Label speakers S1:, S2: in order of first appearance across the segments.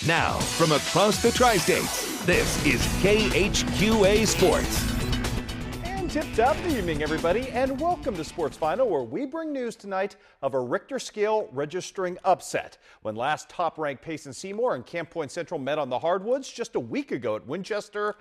S1: Now, from across the tri-states, this is KHQA Sports.
S2: And tip-top evening, everybody, and welcome to Sports Final, where we bring news tonight of a Richter scale registering upset. When last top-ranked Payson Seymour and Camp Point Central met on the hardwoods just a week ago at Winchester,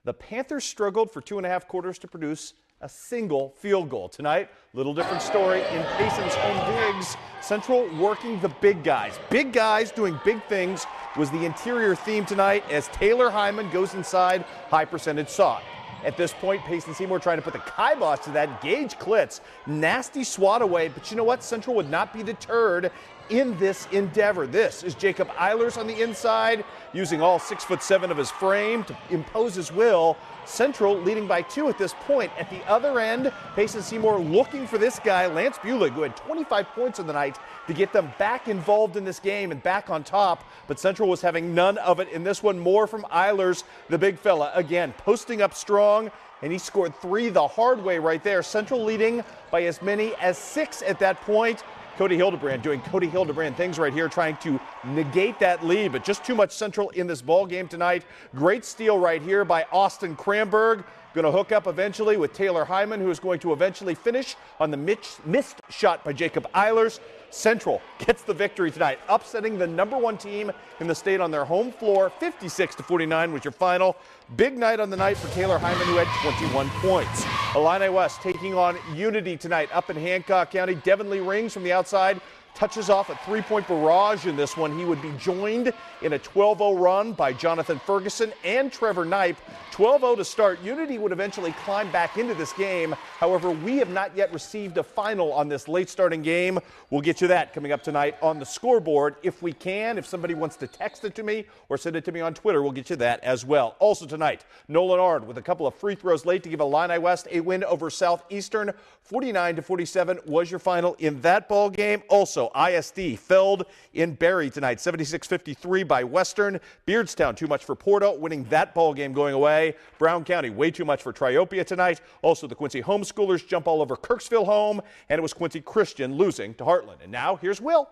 S2: the Panthers struggled for 2.5 quarters to produce a single field goal. Tonight, little different story in Payson's home digs. Central working the big guys. Big guys doing big things was the interior theme tonight as Taylor Hyman goes inside high percentage soft. At this point, Payson Seymour trying to put the kibosh to that. Gage Klitz, nasty swat away, but you know what? Central would not be deterred in this endeavor. This is Jacob Eilers on the inside, using all 6'7" of his frame to impose his will. Central leading by 2 at this point. At the other end, Payson Seymour looking for this guy, Lance Bulig, who had 25 points in the night to get them back involved in this game and back on top. But Central was having none of it in this one. More from Eilers, the big fella, again posting up strong, and he scored 3 the hard way right there. Central leading by as many as 6 at that point. Cody Hildebrand doing Cody Hildebrand things right here, trying to negate that lead, but just too much Central in this ball game tonight. Great steal right here by Austin Kramberg. Going to hook up eventually with Taylor Hyman, who is going to eventually finish on the missed shot by Jacob Eilers. Central gets the victory tonight, upsetting the #1 team in the state on their home floor. 56-49 was your final. Big night on the night for Taylor Hyman, who had 21 points. Illini West taking on Unity tonight up in Hancock County. Devin Lee Rings from the outside touches off a 3-point barrage in this one. He would be joined in a 12-0 run by Jonathan Ferguson and Trevor Knipe. 12-0 to start. Unity would eventually climb back into this game. However, we have not yet received a final on this late starting game. We'll get you that coming up tonight on the scoreboard if we can. If somebody wants to text it to me or send it to me on Twitter, we'll get you that as well. Also tonight, Nolan Ard with a couple of free throws late to give Illini West a win over Southeastern. 49-47 was your final in that ball game. Also, ISD felled in Barry tonight, 76-53 by Western. Beardstown, too much for Porto, winning that ball game going away. Brown County, way too much for Triopia tonight. Also, the Quincy homeschoolers jump all over Kirksville home, and it was Quincy Christian losing to Heartland. And now, here's Will.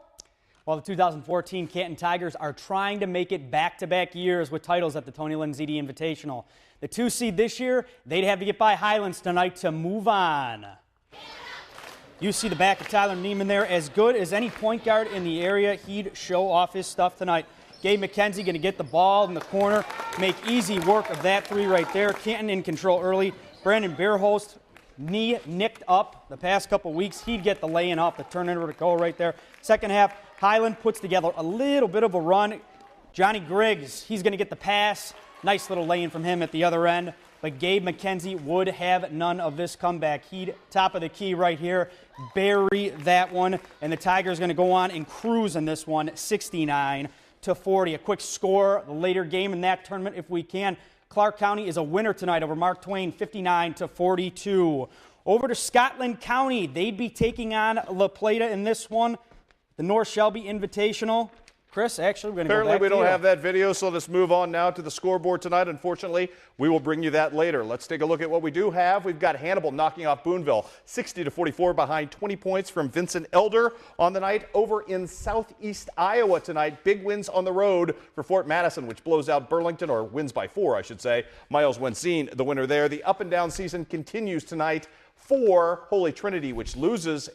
S3: Well, the 2014 Canton Tigers are trying to make it back-to-back years with titles at the Tony Linziti Invitational. The 2 seed this year, they'd have to get by Highlands tonight to move on. You see the back of Tyler Neiman there. As good as any point guard in the area, he'd show off his stuff tonight. Gabe McKenzie going to get the ball in the corner, make easy work of that 3 right there. Canton in control early. Brandon Beerholst, knee nicked up the past couple weeks. He'd get the lay-in off the turnover to go right there. Second half, Highland puts together a little bit of a run. Johnny Griggs, he's going to get the pass. Nice little lay-in from him at the other end. But Gabe McKenzie would have none of this comeback. He'd top of the key right here, bury that one. And the Tigers going to go on and cruise in this one, 69-40. A quick score, the later game in that tournament if we can. Clark County is a winner tonight over Mark Twain, 59-42. Over to Scotland County, they'd be taking on La Plata in this one. The North Shelby Invitational. Chris, actually, we're going to go back to you.
S2: Apparently, we don't have that video, so let's move on now to the scoreboard tonight. Unfortunately, we will bring you that later. Let's take a look at what we do have. We've got Hannibal knocking off Boonville, 60-44, behind 20 points from Vincent Elder on the night. Over in southeast Iowa tonight, big wins on the road for Fort Madison, which blows out Burlington, or wins by 4, I should say. Miles Wenseen, the winner there. The up-and-down season continues tonight for Holy Trinity, which loses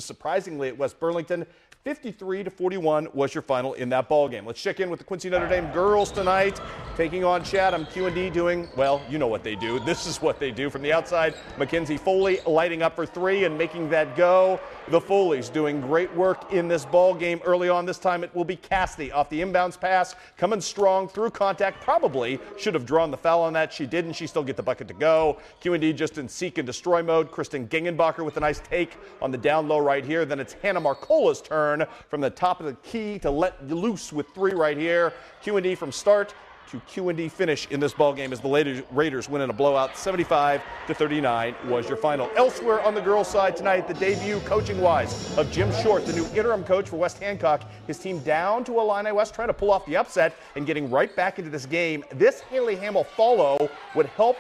S2: surprisingly at West Burlington. 53-41 was your final in that ball game. Let's check in with the Quincy Notre Dame girls tonight, taking on Chatham. Q&D doing, well, you know what they do. This is what they do. From the outside, Mackenzie Foley lighting up for 3 and making that go. The Foleys doing great work in this ball game early on. This time it will be Cassidy off the inbounds pass, coming strong through contact. Probably should have drawn the foul on that. She didn't. She still get the bucket to go. Q&D just in seek and destroy mode. Kristen Gengenbacher with a nice take on the down low right here. Then it's Hannah Marcola's turn from the top of the key to let loose with 3 right here. Q&D from start to Q&D finish in this ballgame as the Raiders win in a blowout. 75-39 was your final. Elsewhere on the girls' side tonight, the debut coaching-wise of Jim Short, the new interim coach for West Hancock. His team down to Illini West, trying to pull off the upset and getting right back into this game. This Haley Hamill follow would help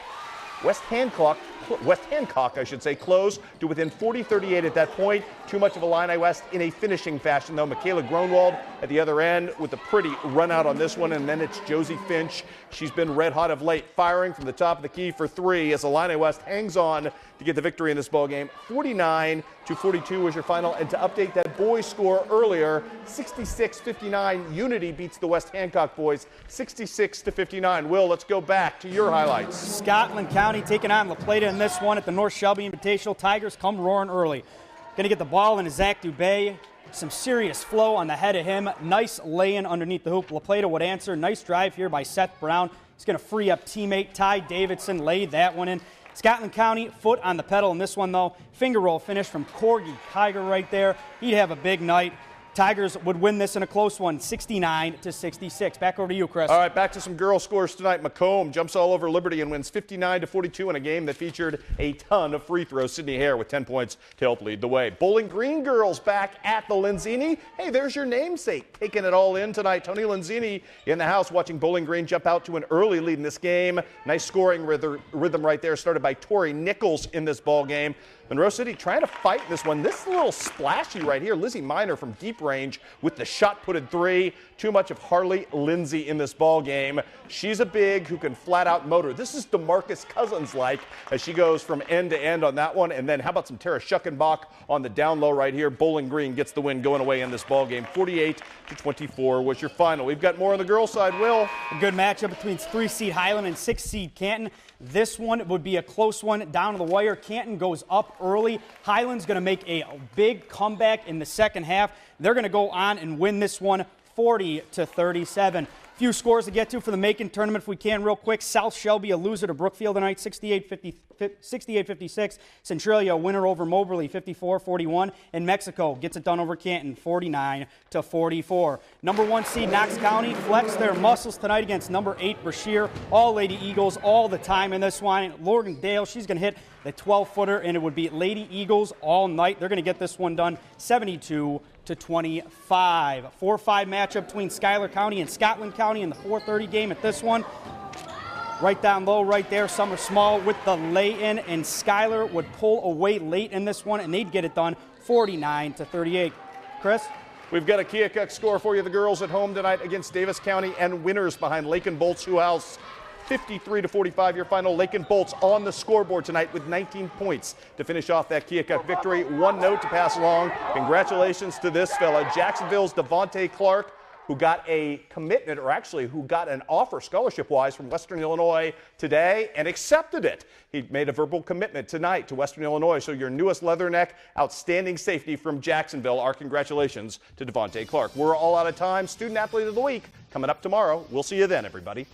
S2: West Hancock, I should say, closed to within 40-38 at that point. Too much of Illini West in a finishing fashion, though. Michaela Gronwald at the other end with a pretty run out on this one, and then it's Josie Finch. She's been red hot of late, firing from the top of the key for three as Illini West hangs on to get the victory in this ball game. 49-42 was your final, and to update that boys score earlier, 66-59. Unity beats the West Hancock boys 66-59. Will, let's go back to your highlights.
S3: Scotland County taking on La Plata in this one at the North Shelby Invitational. Tigers come roaring early. Going to get the ball into Zach Dubé. Some serious flow on the head of him. Nice lay-in underneath the hoop. La Plata would answer. Nice drive here by Seth Brown. He's going to free up teammate Ty Davidson. Laid that one in. Scotland County, foot on the pedal in this one, though. Finger roll finish from Corgi Tiger right there. He'd have a big night. Tigers would win this in a close one, 69-66. Back over to you, Chris.
S2: All right, back to some girl scores tonight. Macomb jumps all over Liberty and wins 59-42 in a game that featured a ton of free throws. Sydney Hare with 10 points to help lead the way. Bowling Green girls back at the Lenzini. Hey, there's your namesake, taking it all in tonight. Tony Lenzini in the house watching Bowling Green jump out to an early lead in this game. Nice scoring rhythm right there, started by Tori Nichols in this ball game. Monroe City trying to fight this one. This is a little splashy right here. Lizzie Miner from deep range with the shot-putted three. Too much of Harley Lindsay in this ball game. She's a big who can flat-out motor. This is DeMarcus Cousins-like as she goes from end to end on that one. And then how about some Tara Schuckenbach on the down low right here. Bowling Green gets the win going away in this ball game. 48-24 was your final. We've got more on the girls' side. Will.
S3: A good matchup between 3-seed Highland and 6-seed Canton. This one would be a close one down to the wire. Canton goes up early. Highland's going to make a big comeback in the second half. They're going to go on and win this one 40-37. Few scores to get to for the Macon tournament if we can real quick. South Shelby a loser to Brookfield tonight, 68-56. Centralia a winner over Moberly, 54-41. And Mexico gets it done over Canton, 49-44. Number 1 seed Knox County flex their muscles tonight against number 8 Brashear. All Lady Eagles all the time in this one. Logan Dale, she's going to hit the 12-footer, and it would be Lady Eagles all night. They're going to get this one done 72-25. 4-5 matchup between Schuyler County and Scotland County in the 4:30 game at this one. Right down low right there, Summer Small with the lay-in, and Schuyler would pull away late in this one, and they'd get it done 49-38. Chris?
S2: We've got a Keokuk score for you. The girls at home tonight against Davis County and winners behind Lakin Bolts Who House. 53-45 your final. Lakin Bolts on the scoreboard tonight with 19 points to finish off that Keokuk victory. One note to pass along. Congratulations to this fella, Jacksonville's Devontae Clark, who got a commitment, or actually who got an offer scholarship-wise from Western Illinois today and accepted it. He made a verbal commitment tonight to Western Illinois. So your newest Leatherneck, outstanding safety from Jacksonville. Our congratulations to Devontae Clark. We're all out of time. Student Athlete of the Week coming up tomorrow. We'll see you then, everybody.